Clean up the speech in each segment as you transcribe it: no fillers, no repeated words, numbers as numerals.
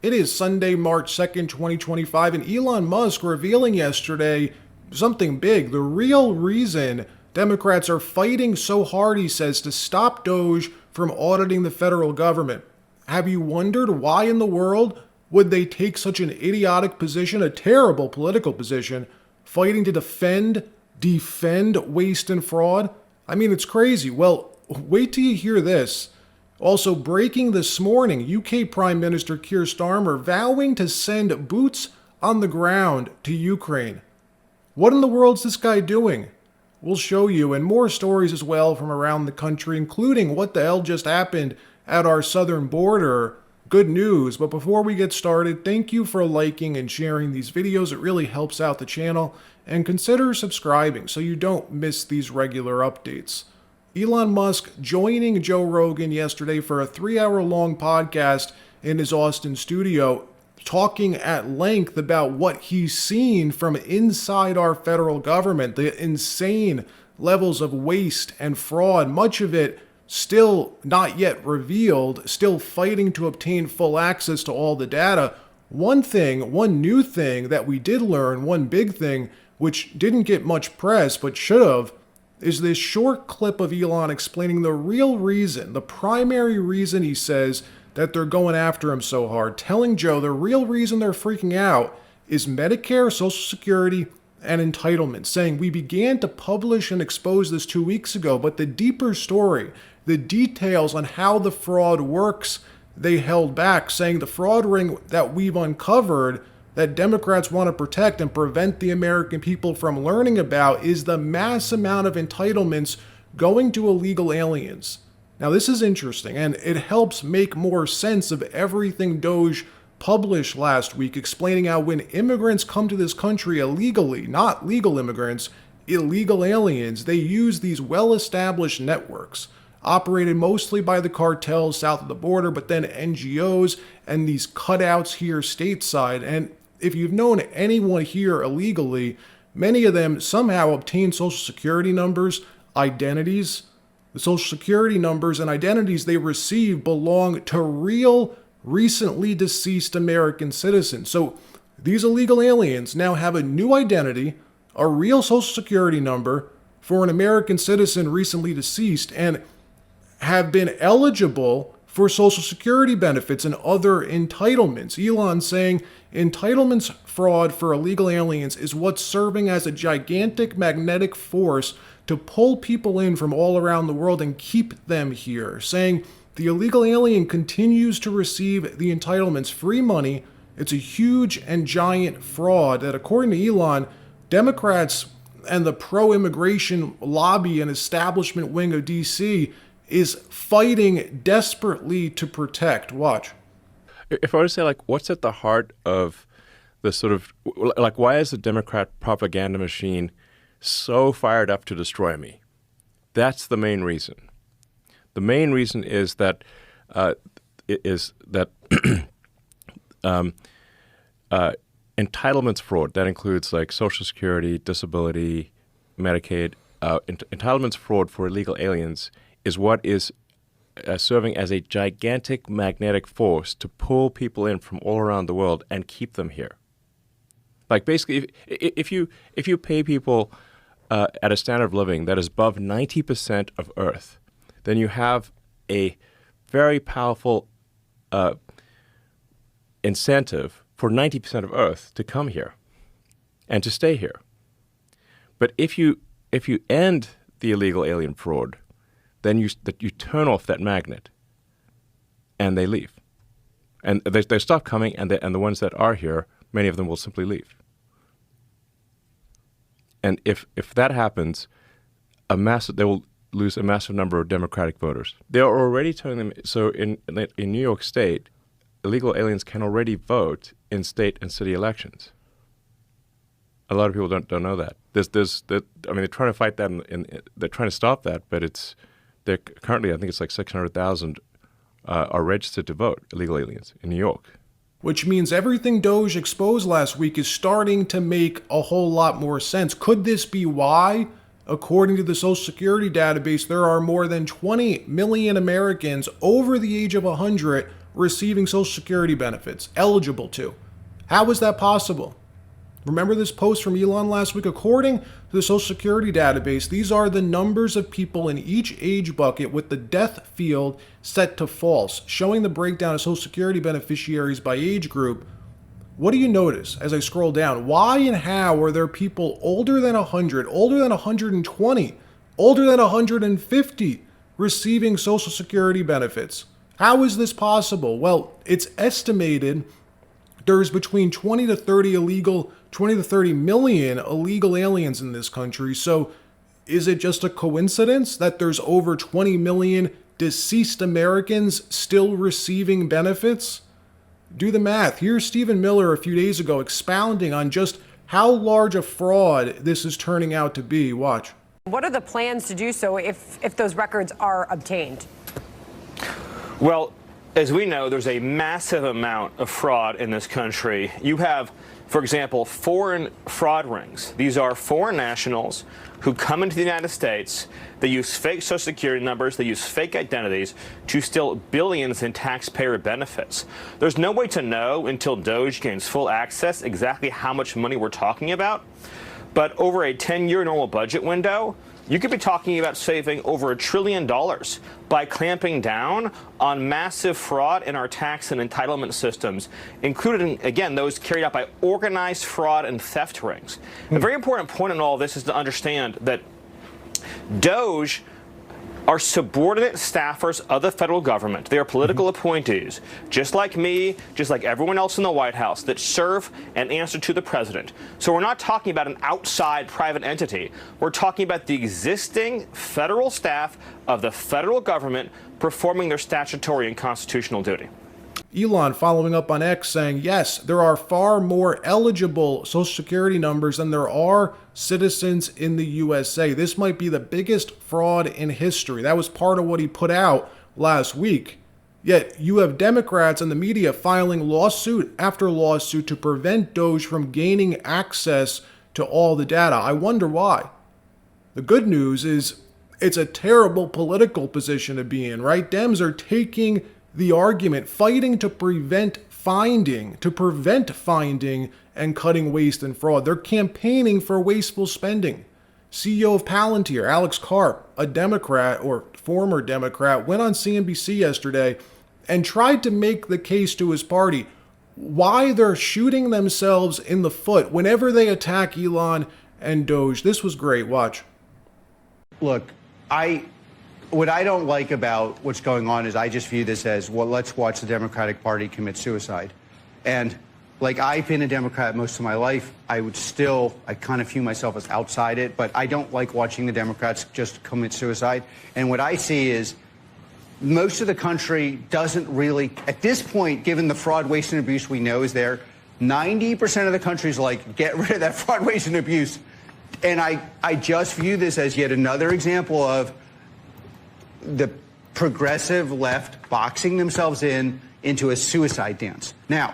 It is Sunday, March 2nd, 2025, and Elon Musk revealing yesterday something big. The real reason Democrats are fighting so hard, he says, to stop DOGE from auditing the federal government. Have you wondered why in the world would they take such an idiotic position, a terrible political position, fighting to defend waste and fraud? I mean, it's crazy. Well, wait till you hear this. Also breaking this morning, UK Prime Minister Keir Starmer vowing to send boots on the ground to Ukraine. What in the world's this guy doing? We'll show you, and more stories as well from around the country, including what the hell just happened at our southern border. Good news, but before we get started, thank you for liking and sharing these videos. It really helps out the channel, and consider subscribing so you don't miss these regular updates. Elon Musk joining Joe Rogan yesterday for a 3-hour-long podcast in his Austin studio, talking at length about what he's seen from inside our federal government, the insane levels of waste and fraud, much of it still not yet revealed, still fighting to obtain full access to all the data. One new thing that we did learn, one big thing, which didn't get much press but should have, is this short clip of Elon explaining the real reason, the primary reason he says that they're going after him so hard, telling Joe the real reason they're freaking out is Medicare, Social Security, and entitlements, saying we began to publish and expose this 2 weeks ago, but the deeper story, the details on how the fraud works, they held back, saying the fraud ring that we've uncovered that Democrats want to protect and prevent the American people from learning about is the mass amount of entitlements going to illegal aliens. Now, this is interesting, and it helps make more sense of everything DOGE published last week, explaining how when immigrants come to this country illegally, not legal immigrants, illegal aliens, they use these well-established networks, operated mostly by the cartels south of the border, but then NGOs and these cutouts here stateside. And if you've known anyone here illegally, many of them somehow obtain social security numbers, identities. The social security numbers and identities they receive belong to real, recently deceased American citizens. So these illegal aliens now have a new identity, a real social security number for an American citizen recently deceased, and have been eligible for Social Security benefits and other entitlements. Elon saying entitlements fraud for illegal aliens is what's serving as a gigantic magnetic force to pull people in from all around the world and keep them here, saying the illegal alien continues to receive the entitlements, free money. It's a huge and giant fraud that, according to Elon, Democrats and the pro-immigration lobby and establishment wing of DC is fighting desperately to protect. Watch. If I were to say, what's at the heart of the sort of, why is the Democrat propaganda machine so fired up to destroy me? That's the main reason. The main reason is that entitlements fraud, that includes Social Security, disability, Medicaid, entitlements fraud for illegal aliens is what is serving as a gigantic magnetic force to pull people in from all around the world and keep them here. Basically, if you pay people at a standard of living that is above 90% of Earth, then you have a very powerful incentive for 90% of Earth to come here and to stay here. But if you end the illegal alien fraud, then you turn off that magnet, and they leave, and they stop coming, and the ones that are here, many of them will simply leave. And if that happens, they will lose a massive number of Democratic voters. They are already telling them. So in New York State, illegal aliens can already vote in state and city elections. A lot of people don't know that. They're trying to fight that, and they're trying to stop that, but they're currently, I think it's 600,000 are registered to vote, illegal aliens in New York. Which means everything DOGE exposed last week is starting to make a whole lot more sense. Could this be why, according to the Social Security database, there are more than 20 million Americans over the age of 100 receiving Social Security benefits, eligible to. How is that possible? Remember this post from Elon last week? According to the Social Security database, these are the numbers of people in each age bucket with the death field set to false, showing the breakdown of Social Security beneficiaries by age group. What do you notice as I scroll down? Why and how are there people older than 100, older than 120, older than 150 receiving Social Security benefits? How is this possible? Well, it's estimated there's between 20 to 30 million illegal aliens in this country. So is it just a coincidence that there's over 20 million deceased Americans still receiving benefits? Do the math. Here's Stephen Miller a few days ago expounding on just how large a fraud this is turning out to be. Watch. What are the plans to do so if those records are obtained? Well, as we know, there's a massive amount of fraud in this country. You have, for example, foreign fraud rings. These are foreign nationals who come into the United States. They use fake Social Security numbers. They use fake identities to steal billions in taxpayer benefits. There's no way to know until DOGE gains full access exactly how much money we're talking about. But over a 10-year normal budget window, you could be talking about saving over $1 trillion by clamping down on massive fraud in our tax and entitlement systems, including, again, those carried out by organized fraud and theft rings. A very important point in all this is to understand that DOGE are subordinate staffers of the federal government. They are political appointees, just like me, just like everyone else in the White House, that serve and answer to the president. So we're not talking about an outside private entity. We're talking about the existing federal staff of the federal government performing their statutory and constitutional duty. Elon following up on X saying, yes, there are far more eligible Social Security numbers than there are citizens in the USA. This might be the biggest fraud in history. That was part of what he put out last week. Yet you have Democrats and the media filing lawsuit after lawsuit to prevent DOGE from gaining access to all the data. I wonder why. The good news is it's a terrible political position to be in, right? Dems are taking the argument, fighting to prevent finding and cutting waste and fraud. They're campaigning for wasteful spending. CEO of Palantir, Alex Karp, a Democrat or former Democrat, went on CNBC yesterday and tried to make the case to his party why they're shooting themselves in the foot whenever they attack Elon and DOGE. This was great. Watch. Look, what I don't like about what's going on is I just view this as, well, let's watch the Democratic Party commit suicide. And like, I've been a Democrat most of my life. I kind of view myself as outside it, but I don't like watching the Democrats just commit suicide. And what I see is most of the country doesn't really, at this point, given the fraud, waste, and abuse we know is there, 90% of the country's like, get rid of that fraud, waste, and abuse. And I just view this as yet another example of the progressive left boxing themselves into a suicide dance. Now,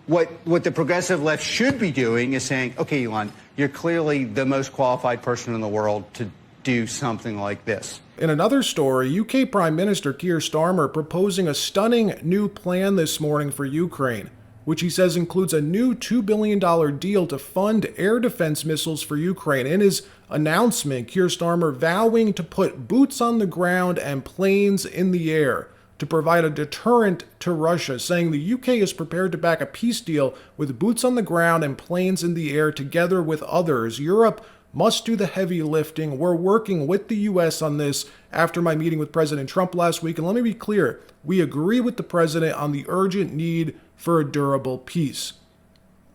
what the progressive left should be doing is saying, okay, Elon, you're clearly the most qualified person in the world to do something like this. In another story, UK Prime Minister Keir Starmer proposing a stunning new plan this morning for Ukraine, which he says includes a new $2 billion deal to fund air defense missiles for Ukraine. In his announcement, Keir Starmer vowing to put boots on the ground and planes in the air to provide a deterrent to Russia, saying the UK is prepared to back a peace deal with boots on the ground and planes in the air together with others. Europe must do the heavy lifting. We're working with the US on this after my meeting with President Trump last week. And let me be clear, we agree with the president on the urgent need for a durable peace.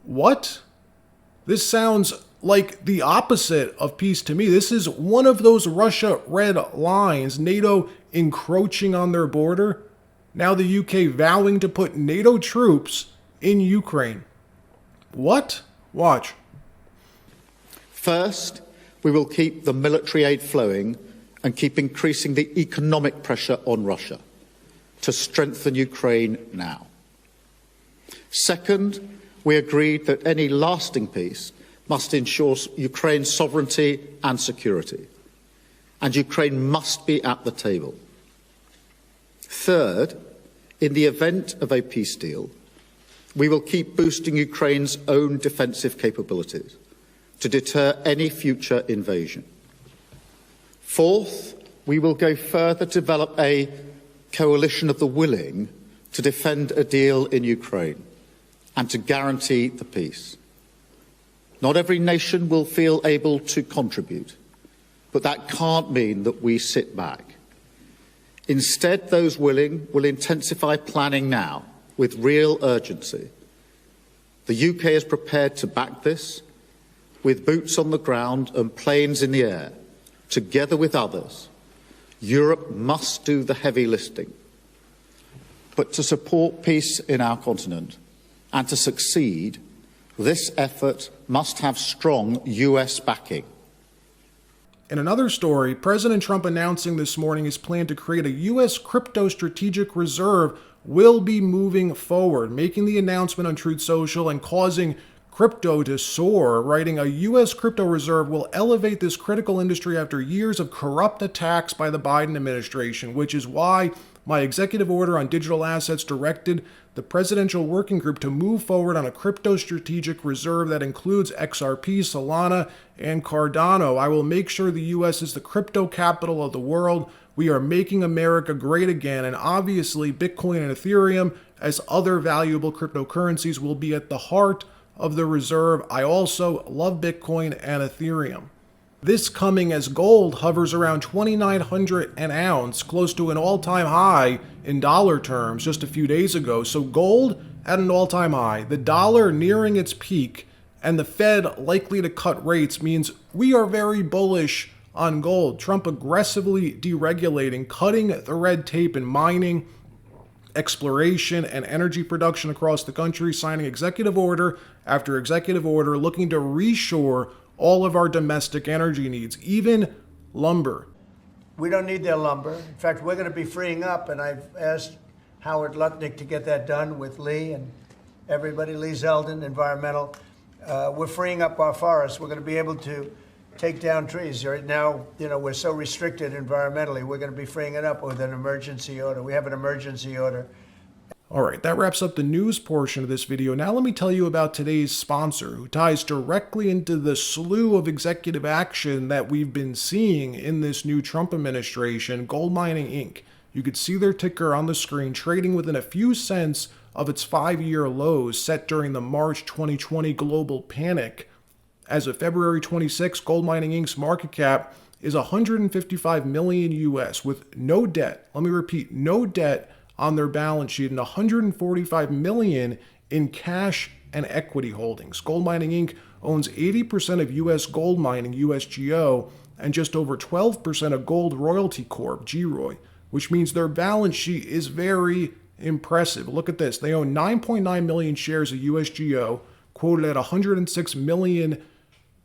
What? This sounds like the opposite of peace to me. This is one of those Russia red lines, NATO encroaching on their border. Now the UK vowing to put NATO troops in Ukraine. What? Watch. First, we will keep the military aid flowing and keep increasing the economic pressure on Russia to strengthen Ukraine now. Second, we agreed that any lasting peace must ensure Ukraine's sovereignty and security, and Ukraine must be at the table. Third, In the event of a peace deal, we will keep boosting Ukraine's own defensive capabilities to deter any future invasion. Fourth, we will go further to develop a coalition of the willing to defend a deal in Ukraine and to guarantee the peace. Not every nation will feel able to contribute, but that can't mean that we sit back. Instead, those willing will intensify planning now with real urgency. The UK is prepared to back this with boots on the ground and planes in the air. Together with others, Europe must do the heavy lifting. But to support peace in our continent and to succeed, this effort must have strong US backing. In another story, President Trump announcing this morning his plan to create a U.S. crypto strategic reserve will be moving forward, making the announcement on Truth Social and causing crypto to soar, writing, "A U.S. crypto reserve will elevate this critical industry after years of corrupt attacks by the Biden administration, which is why my executive order on digital assets directed the Presidential Working Group to move forward on a crypto strategic reserve that includes XRP, Solana, and Cardano. I will make sure the U.S. is the crypto capital of the world. We are making America great again, and obviously Bitcoin and Ethereum, as other valuable cryptocurrencies, will be at the heart of the reserve. I also love Bitcoin and Ethereum." This coming as gold hovers around $2,900 an ounce, close to an all-time high in dollar terms just a few days ago. So gold at an all-time high, the dollar nearing its peak, and the Fed likely to cut rates means we are very bullish on gold. Trump aggressively deregulating, cutting the red tape in mining, exploration, and energy production across the country, signing executive order after executive order, looking to reshore all of our domestic energy needs, even lumber. We don't need their lumber. In fact, we're going to be freeing up, and I've asked Howard Lutnick to get that done with Lee and everybody, Lee Zeldin, environmental. We're freeing up our forests. We're going to be able to take down trees. Right now, we're so restricted environmentally. We're going to be freeing it up with an emergency order. We have an emergency order. All right, that wraps up the news portion of this video. Now let me tell you about today's sponsor, who ties directly into the slew of executive action that we've been seeing in this new Trump administration, Gold Mining Inc. You could see their ticker on the screen, trading within a few cents of its 5-year lows set during the March 2020 global panic. As of February 26, Gold Mining Inc.'s market cap is $155 million US with no debt. Let me repeat, no debt on their balance sheet and $145 million in cash and equity holdings. Gold Mining Inc. owns 80% of U.S. Gold Mining, USGO, and just over 12% of Gold Royalty Corp, GROY, which means their balance sheet is very impressive. Look at this. They own 9.9 million shares of USGO, quoted at $106 million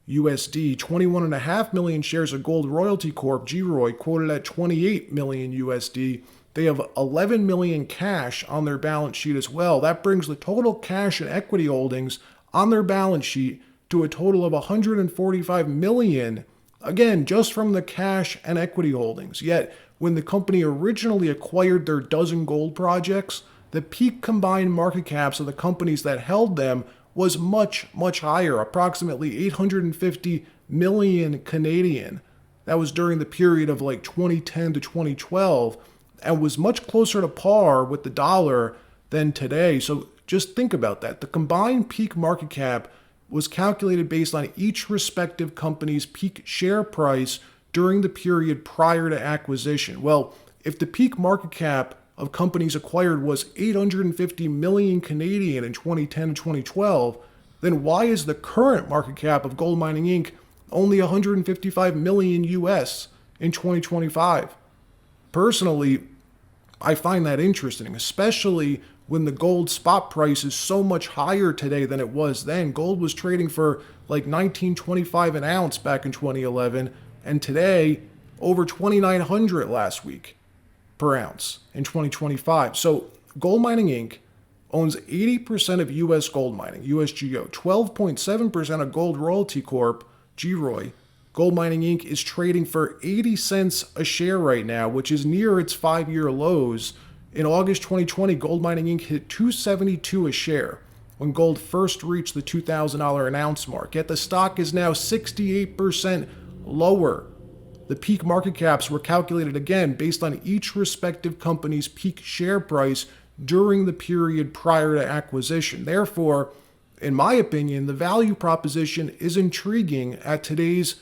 USD, 21.5 million shares of Gold Royalty Corp, GROY, quoted at 28 million USD. They have 11 million cash on their balance sheet as well. That brings the total cash and equity holdings on their balance sheet to a total of 145 million, again, just from the cash and equity holdings. Yet, when the company originally acquired their dozen gold projects, the peak combined market caps of the companies that held them was much, much higher, approximately 850 million Canadian. That was during the period of like 2010 to 2012. And was much closer to par with the dollar than today. So just think about that. The combined peak market cap was calculated based on each respective company's peak share price during the period prior to acquisition. Well, if the peak market cap of companies acquired was 850 million Canadian in 2010 and 2012, then why is the current market cap of Gold Mining Inc. only 155 million US in 2025? Personally, I find that interesting, especially when the gold spot price is so much higher today than it was then. Gold was trading for like $1,925 an ounce back in 2011, and today over $2,900 last week per ounce in 2025. So Gold Mining Inc. owns 80% of U.S. gold mining, USGO, 12.7% of Gold Royalty Corp, GROY. Gold Mining Inc. is trading for 80 cents a share right now, which is near its 5-year lows In August 2020, Gold Mining Inc. hit $272 a share when gold first reached the $2,000 an ounce mark, yet the stock is now 68% lower. The peak market caps were calculated again based on each respective company's peak share price during the period prior to acquisition. Therefore, in my opinion, the value proposition is intriguing at today's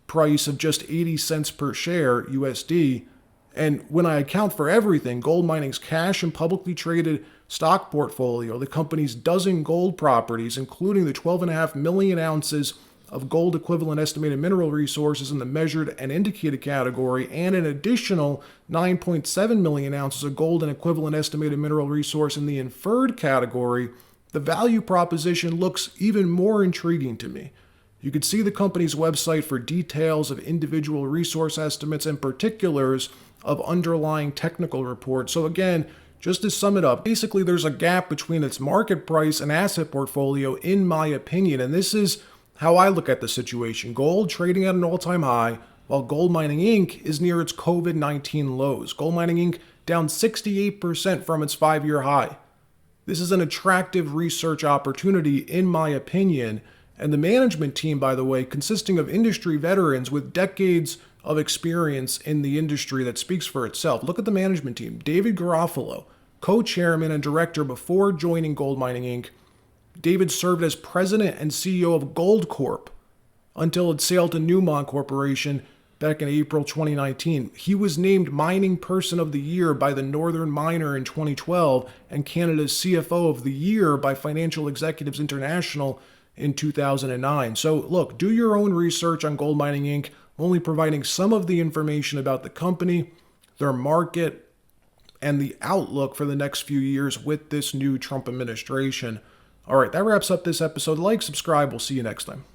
price of just 80 cents per share USD. And when I account for everything, gold mining's cash and publicly traded stock portfolio, the company's dozen gold properties, including the 12.5 million ounces of gold equivalent estimated mineral resources in the measured and indicated category, and an additional 9.7 million ounces of gold and equivalent estimated mineral resource in the inferred category, the value proposition looks even more intriguing to me. You could see the company's website for details of individual resource estimates and particulars of underlying technical reports. So again, just to sum it up, basically there's a gap between its market price and asset portfolio, in my opinion, and this is how I look at the situation. Gold trading at an all-time high, while Gold Mining Inc. is near its COVID-19 lows. Gold Mining Inc. down 68% from its 5-year high. This is an attractive research opportunity, in my opinion, and the management team, by the way, consisting of industry veterans with decades of experience in the industry that speaks for itself. Look at the management team. David Garofalo, co-chairman and director before joining Gold Mining Inc. David served as president and CEO of Gold Corp until it sailed to Newmont Corporation back in April 2019. He was named Mining Person of the Year by the Northern Miner in 2012 and Canada's CFO of the Year by Financial Executives International in 2009. So look, do your own research on Gold Mining Inc., only providing some of the information about the company, their market, and the outlook for the next few years with this new Trump administration. All right, that wraps up this episode. Like, subscribe. We'll see you next time.